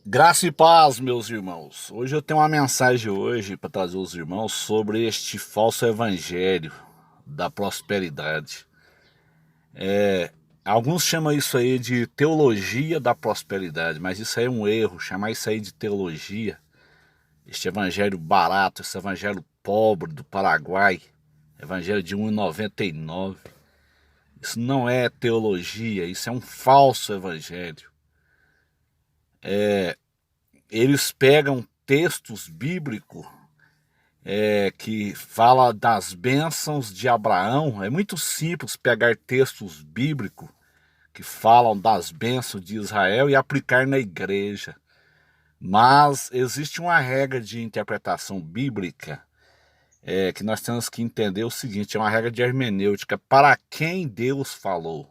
Graça e paz, meus irmãos. Hoje eu tenho uma mensagem hoje para trazer aos irmãos sobre este falso evangelho da prosperidade. Alguns chamam isso aí de teologia da prosperidade, mas isso aí é um erro, chamar isso aí de teologia. Este evangelho barato, esse evangelho pobre do Paraguai, evangelho de 1,99. Isso não é teologia, isso é um falso evangelho. Eles pegam textos bíblicos que fala das bênçãos de Abraão. É muito simples pegar textos bíblicos que falam das bênçãos de Israel e aplicar na igreja. Mas existe uma regra de interpretação bíblica que nós temos que entender o seguinte: é uma regra de hermenêutica, para quem Deus falou.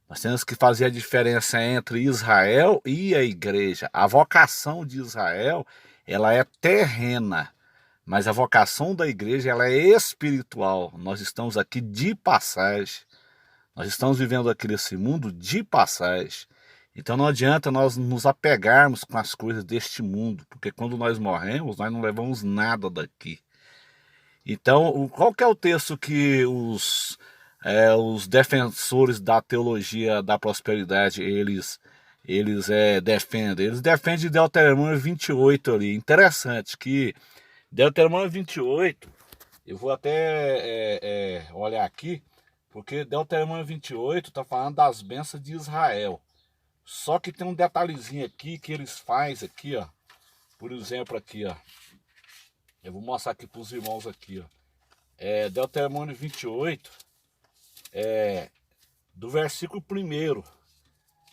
Nós temos que fazer a diferença entre Israel e a igreja. A vocação de Israel, ela é terrena, mas a vocação da igreja, ela é espiritual. Nós estamos aqui de passagem. Nós estamos vivendo aqui nesse mundo de passagem. Então não adianta nós nos apegarmos com as coisas deste mundo, porque quando nós morremos, nós não levamos nada daqui. Então, qual que é o texto que os defensores da teologia da prosperidade, eles defendem? Eles defendem Deuteronômio 28 ali. Interessante que Deuteronômio 28, eu vou até olhar aqui, porque Deuteronômio 28 está falando das bênçãos de Israel. Só que tem um detalhezinho aqui que eles fazem aqui, ó. Por exemplo, aqui, ó. Eu vou mostrar aqui para os irmãos aqui, ó. Deuteronômio 28, do versículo 1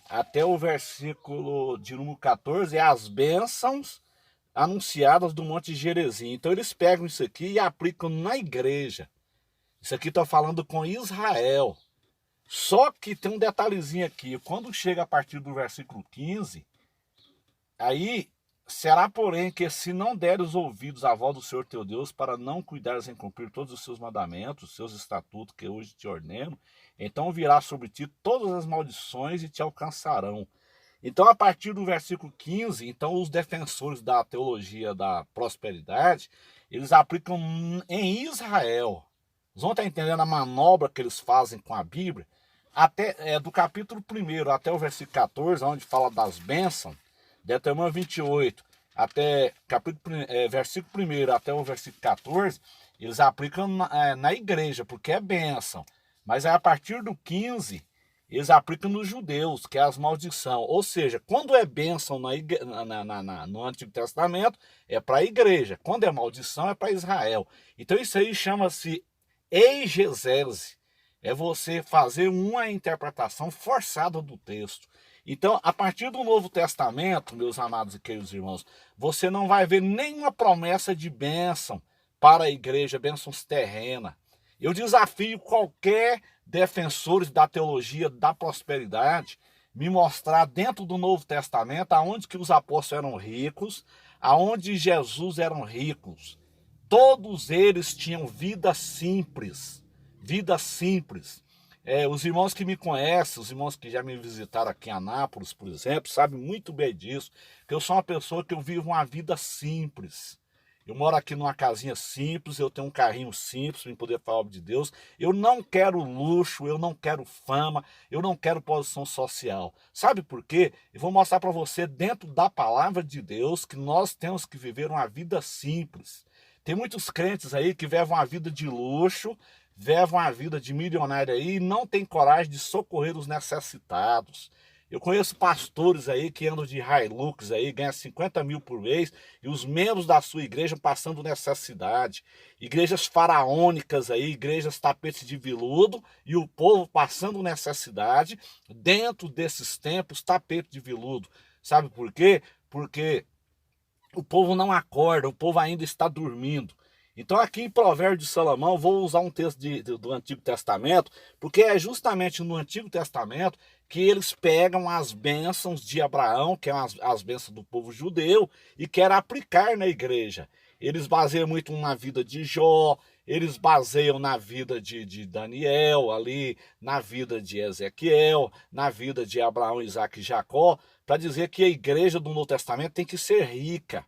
até o versículo de número 14, é as bênçãos anunciadas do Monte Gerizim. Então eles pegam isso aqui e aplicam na igreja. Isso aqui está falando com Israel. Só que tem um detalhezinho aqui. Quando chega a partir do versículo 15, aí será, porém, que se não deres ouvidos à voz do Senhor teu Deus, para não cuidares em cumprir todos os seus mandamentos, os seus estatutos que hoje te ordeno, então virá sobre ti todas as maldições e te alcançarão. Então, a partir do versículo 15, então os defensores da teologia da prosperidade, eles aplicam em Israel. Vocês vão estar entendendo a manobra que eles fazem com a Bíblia, até do capítulo 1 até o versículo 14, onde fala das bênçãos, Deuteronômio 28, até versículo 1 até o versículo 14, eles aplicam na igreja, porque é bênção. Mas aí, a partir do 15, eles aplicam nos judeus, que é as maldição. Ou seja, quando é bênção no Antigo Testamento, é para a igreja. Quando é maldição, é para Israel. Então isso aí chama-se exegese. É você fazer uma interpretação forçada do texto. Então, a partir do Novo Testamento, meus amados e queridos irmãos, você não vai ver nenhuma promessa de bênção para a igreja, bênçãos terrenas. Eu desafio qualquer defensor da teologia da prosperidade me mostrar dentro do Novo Testamento aonde que os apóstolos eram ricos, aonde Jesus eram ricos. Todos eles tinham vida simples, vida simples. Os irmãos que me conhecem, os irmãos que já me visitaram aqui em Anápolis, por exemplo, sabem muito bem disso, que eu sou uma pessoa que eu vivo uma vida simples. Eu moro aqui numa casinha simples, eu tenho um carrinho simples para poder falar de Deus. Eu não quero luxo, eu não quero fama, eu não quero posição social. Sabe por quê? Eu vou mostrar para você dentro da palavra de Deus que nós temos que viver uma vida simples. Tem muitos crentes aí que vivem uma vida de luxo, vivem uma vida de milionário aí e não tem coragem de socorrer os necessitados. Eu conheço pastores aí que andam de Hilux aí, ganham 50 mil por mês, e os membros da sua igreja passando necessidade. Igrejas faraônicas aí, igrejas tapetes de veludo, e o povo passando necessidade dentro desses templos, tapete de veludo. Sabe por quê? Porque o povo não acorda, o povo ainda está dormindo. Então aqui em Provérbios de Salomão, vou usar um texto do Antigo Testamento, porque é justamente no Antigo Testamento que eles pegam as bênçãos de Abraão, que são as bênçãos do povo judeu, e querem aplicar na igreja. Eles baseiam muito na vida de Jó, eles baseiam na vida de Daniel, ali, na vida de Ezequiel, na vida de Abraão, Isaac e Jacó, para dizer que a igreja do Novo Testamento tem que ser rica.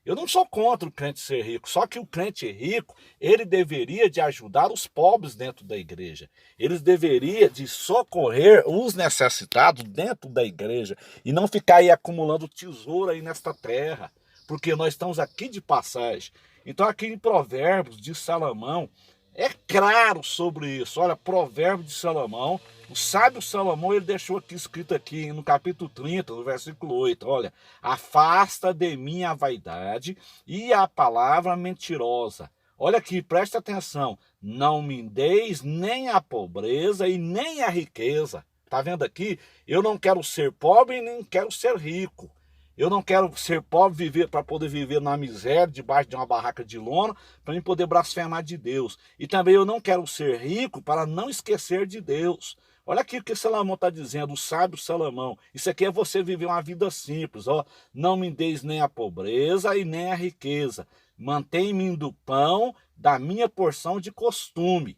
Eu não sou contra o crente ser rico, só que o crente rico, ele deveria de ajudar os pobres dentro da igreja. Eles deveriam de socorrer os necessitados dentro da igreja e não ficar aí acumulando tesouro aí nesta terra, porque nós estamos aqui de passagem. Então aqui em Provérbios de Salomão, é claro sobre isso. Olha, Provérbio de Salomão, o sábio Salomão, ele deixou aqui escrito aqui no capítulo 30, no versículo 8, olha, afasta de mim a vaidade e a palavra mentirosa. Olha aqui, preste atenção, não me deis nem a pobreza e nem a riqueza. Tá vendo aqui? Eu não quero ser pobre e nem quero ser rico. Eu não quero ser pobre viver para poder viver na miséria, debaixo de uma barraca de lona, para mim poder blasfemar de Deus. E também eu não quero ser rico para não esquecer de Deus. Olha aqui o que Salomão está dizendo, o sábio Salomão. Isso aqui é você viver uma vida simples. Ó. Não me deis nem a pobreza e nem a riqueza. Mantém-me do pão da minha porção de costume.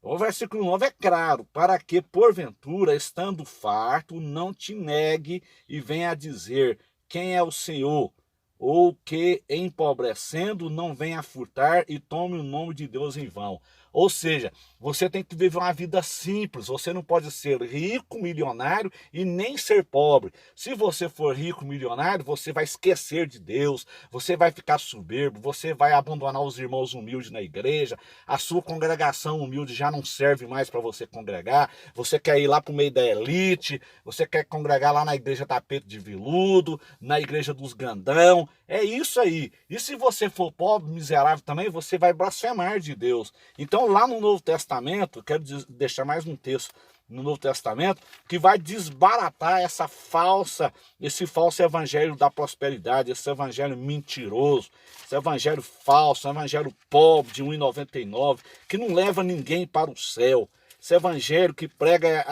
O versículo 9 é claro, para que, porventura, estando farto, não te negue e venha a dizer, quem é o Senhor? Ou que, empobrecendo, não venha a furtar e tome o nome de Deus em vão. Ou seja, você tem que viver uma vida simples. Você não pode ser rico, milionário e nem ser pobre. Se você for rico, milionário, você vai esquecer de Deus, você vai ficar soberbo, você vai abandonar os irmãos humildes na igreja, a sua congregação humilde já não serve mais para você congregar, você quer ir lá para o meio da elite, você quer congregar lá na igreja tapete de veludo, na igreja dos grandão. É isso aí. E se você for pobre, miserável também, você vai blasfemar de Deus. Então, lá no Novo Testamento, quero deixar mais um texto no Novo Testamento, que vai desbaratar esse falso evangelho da prosperidade, esse evangelho mentiroso, esse evangelho falso, esse evangelho pobre de 1,99, que não leva ninguém para o céu. Esse evangelho que prega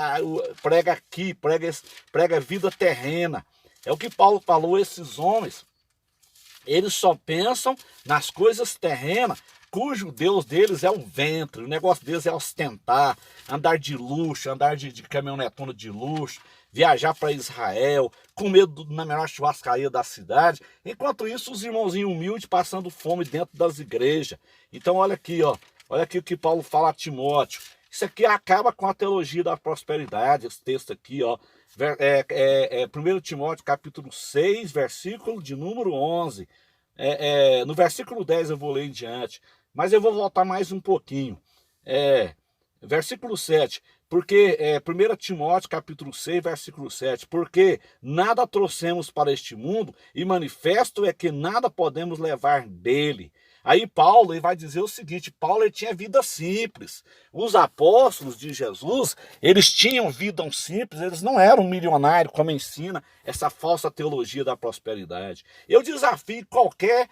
vida terrena. É o que Paulo falou, esses homens, eles só pensam nas coisas terrenas, cujo Deus deles é o ventre, o negócio deles é ostentar, andar de luxo, andar de caminhonetona de luxo, viajar para Israel, comer na melhor churrascaria da cidade. Enquanto isso, os irmãozinhos humildes passando fome dentro das igrejas. Então olha aqui, ó, olha aqui o que Paulo fala a Timóteo. Isso aqui acaba com a teologia da prosperidade, esse texto aqui, ó. 1 Timóteo capítulo 6, versículo de número 11. No versículo 10 eu vou ler em diante, mas eu vou voltar mais um pouquinho. Versículo 7, porque 1 Timóteo capítulo 6, versículo 7, porque nada trouxemos para este mundo e manifesto é que nada podemos levar dele. Aí Paulo ele vai dizer o seguinte, Paulo ele tinha vida simples. Os apóstolos de Jesus, eles tinham vida simples, eles não eram milionários, como ensina essa falsa teologia da prosperidade. Eu desafio qualquer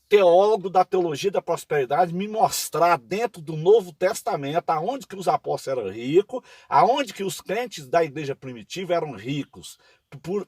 teólogo da teologia da prosperidade me mostrar dentro do Novo Testamento aonde que os apóstolos eram ricos, aonde que os crentes da igreja primitiva eram ricos.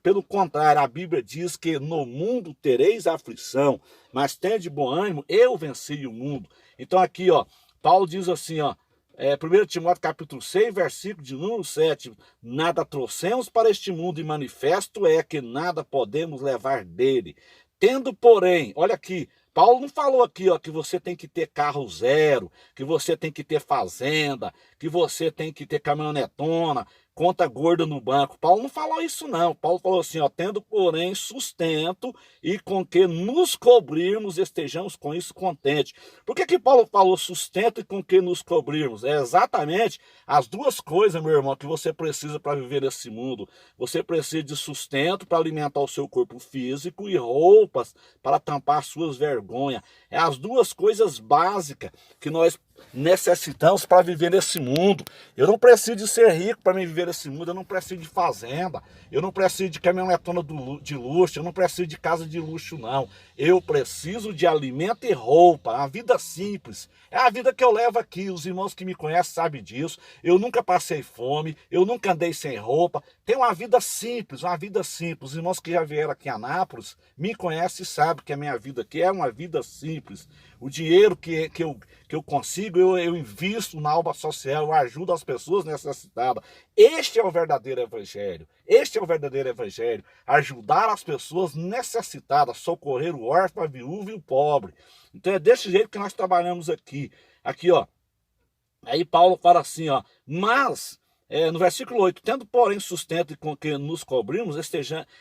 Pelo contrário, a Bíblia diz que no mundo tereis aflição, mas tende bom ânimo, eu venci o mundo. Então aqui, ó, Paulo diz assim, ó, 1 Timóteo capítulo 6, versículo de número 7, nada trouxemos para este mundo e manifesto é que nada podemos levar dele. Tendo, porém, olha aqui, Paulo não falou aqui, ó, que você tem que ter carro zero, que você tem que ter fazenda, que você tem que ter caminhonetona, conta gorda no banco. Paulo não falou isso não. Paulo falou assim, ó, tendo porém sustento e com que nos cobrirmos, estejamos com isso contentes. Por que Paulo falou sustento e com que nos cobrirmos? É exatamente as duas coisas, meu irmão, que você precisa para viver nesse mundo. Você precisa de sustento para alimentar o seu corpo físico e roupas para tampar suas vergonhas. É as duas coisas básicas que nós necessitamos para viver nesse mundo. Eu não preciso de ser rico para me viver nesse mundo, eu não preciso de fazenda, eu não preciso de caminhonetona de luxo, eu não preciso de casa de luxo não. Eu preciso de alimento e roupa, uma vida simples. É a vida que eu levo aqui, os irmãos que me conhecem sabem disso. Eu nunca passei fome, eu nunca andei sem roupa. Tenho uma vida simples, uma vida simples. Os irmãos que já vieram aqui a Anápolis me conhecem e sabem que a minha vida aqui é uma vida simples. O dinheiro que eu consigo consigo, eu invisto na obra social, eu ajudo as pessoas necessitadas. Este é o verdadeiro evangelho. Este é o verdadeiro evangelho. Ajudar as pessoas necessitadas, socorrer o órfão, a viúva e o pobre. Então é desse jeito que nós trabalhamos aqui. Aqui, ó. Aí Paulo fala assim, ó. Mas, no versículo 8, tendo porém sustento com que nos cobrimos,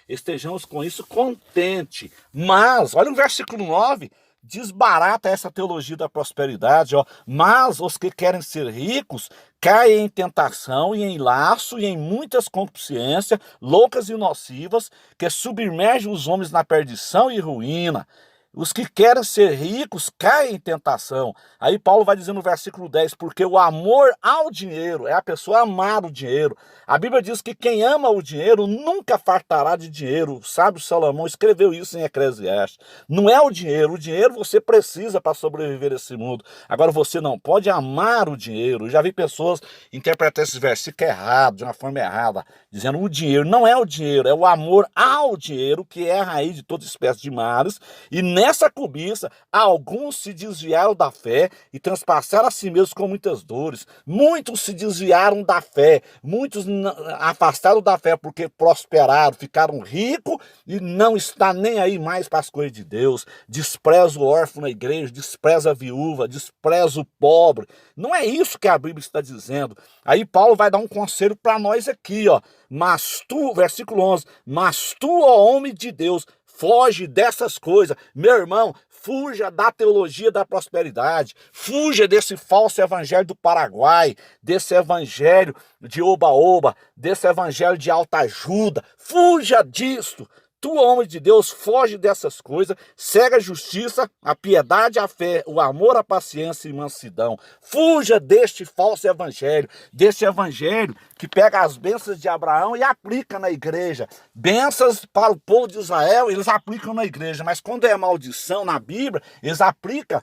estejamos com isso contente. Mas, olha o versículo 9, desbarata essa teologia da prosperidade, ó. Mas os que querem ser ricos caem em tentação e em laço e em muitas concupiscências loucas e nocivas que submergem os homens na perdição e ruína. Os que querem ser ricos caem em tentação. Aí Paulo vai dizer no versículo 10, porque o amor ao dinheiro é a pessoa amar o dinheiro. A Bíblia diz que quem ama o dinheiro nunca fartará de dinheiro. O sábio Salomão escreveu isso em Eclesiastes. Não é o dinheiro você precisa para sobreviver nesse mundo. Agora você não pode amar o dinheiro. Eu já vi pessoas interpretar esse versículo errado, de uma forma errada, dizendo o dinheiro. Não é o dinheiro, é o amor ao dinheiro, que é a raiz de toda espécie de males. E nessa cobiça, alguns se desviaram da fé e transpassaram a si mesmos com muitas dores. Muitos se desviaram da fé, muitos afastaram da fé porque prosperaram, ficaram ricos e não está nem aí mais para as coisas de Deus. Despreza o órfão na igreja, despreza a viúva, despreza o pobre. Não é isso que a Bíblia está dizendo. Aí Paulo vai dar um conselho para nós aqui, ó. Mas tu, versículo 11, mas tu, ó homem de Deus, foge dessas coisas. Meu irmão, fuja da teologia da prosperidade. Fuja desse falso evangelho do Paraguai, desse evangelho de oba-oba, desse evangelho de alta ajuda. Fuja disso. Tu, homem de Deus, foge dessas coisas, segue a justiça, a piedade, a fé, o amor, a paciência e mansidão. Fuja deste falso evangelho, deste evangelho que pega as bênçãos de Abraão e aplica na igreja. Bênçãos para o povo de Israel, eles aplicam na igreja, mas quando é maldição na Bíblia, eles aplicam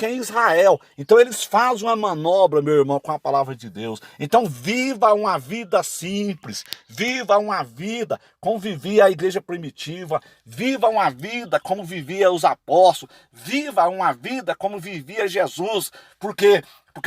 em Israel. Então eles fazem uma manobra, meu irmão, com a palavra de Deus. Então viva uma vida simples, viva uma vida como vivia a igreja primitiva, viva uma vida como vivia os apóstolos, viva uma vida como vivia Jesus, porque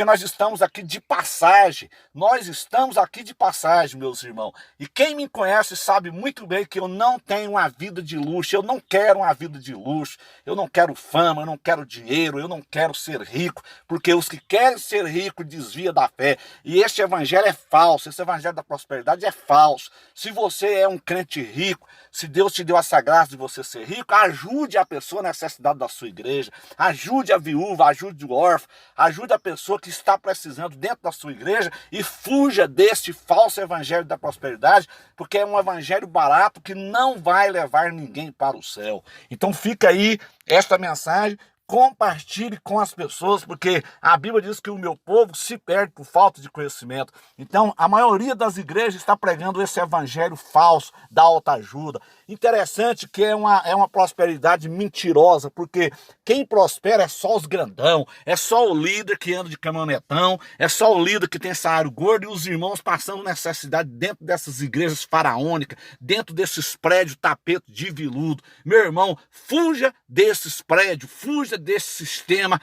nós estamos aqui de passagem. Nós estamos aqui de passagem, meus irmãos. E quem me conhece sabe muito bem que eu não tenho uma vida de luxo. Eu não quero uma vida de luxo. Eu não quero fama, eu não quero dinheiro, eu não quero ser rico. Porque os que querem ser ricos desviam da fé. E este evangelho é falso. Esse evangelho da prosperidade é falso. Se você é um crente rico, se Deus te deu essa graça de você ser rico, ajude a pessoa na necessidade da sua igreja. Ajude a viúva, ajude o órfão, ajude a pessoa que está precisando dentro da sua igreja e fuja deste falso evangelho da prosperidade, porque é um evangelho barato que não vai levar ninguém para o céu. Então fica aí esta mensagem. Compartilhe com as pessoas, porque a Bíblia diz que o meu povo se perde por falta de conhecimento. Então, a maioria das igrejas está pregando esse evangelho falso da autoajuda. Interessante que é uma prosperidade mentirosa, porque quem prospera é só os grandão, é só o líder que anda de caminhonetão, é só o líder que tem salário gordo e os irmãos passando necessidade dentro dessas igrejas faraônicas, dentro desses prédios tapete de veludo. Meu irmão, fuja desses prédios, fuja desse sistema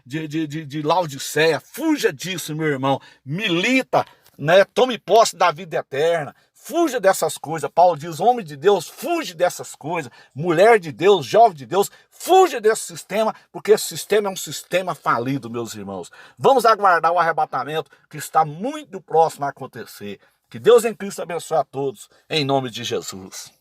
de Laodiceia, fuja disso, meu irmão, milita, né? Tome posse da vida eterna, fuja dessas coisas. Paulo diz, homem de Deus, fuge dessas coisas, mulher de Deus, jovem de Deus, fuja desse sistema, porque esse sistema é um sistema falido, meus irmãos. Vamos aguardar o arrebatamento que está muito próximo a acontecer. Que Deus em Cristo abençoe a todos, em nome de Jesus.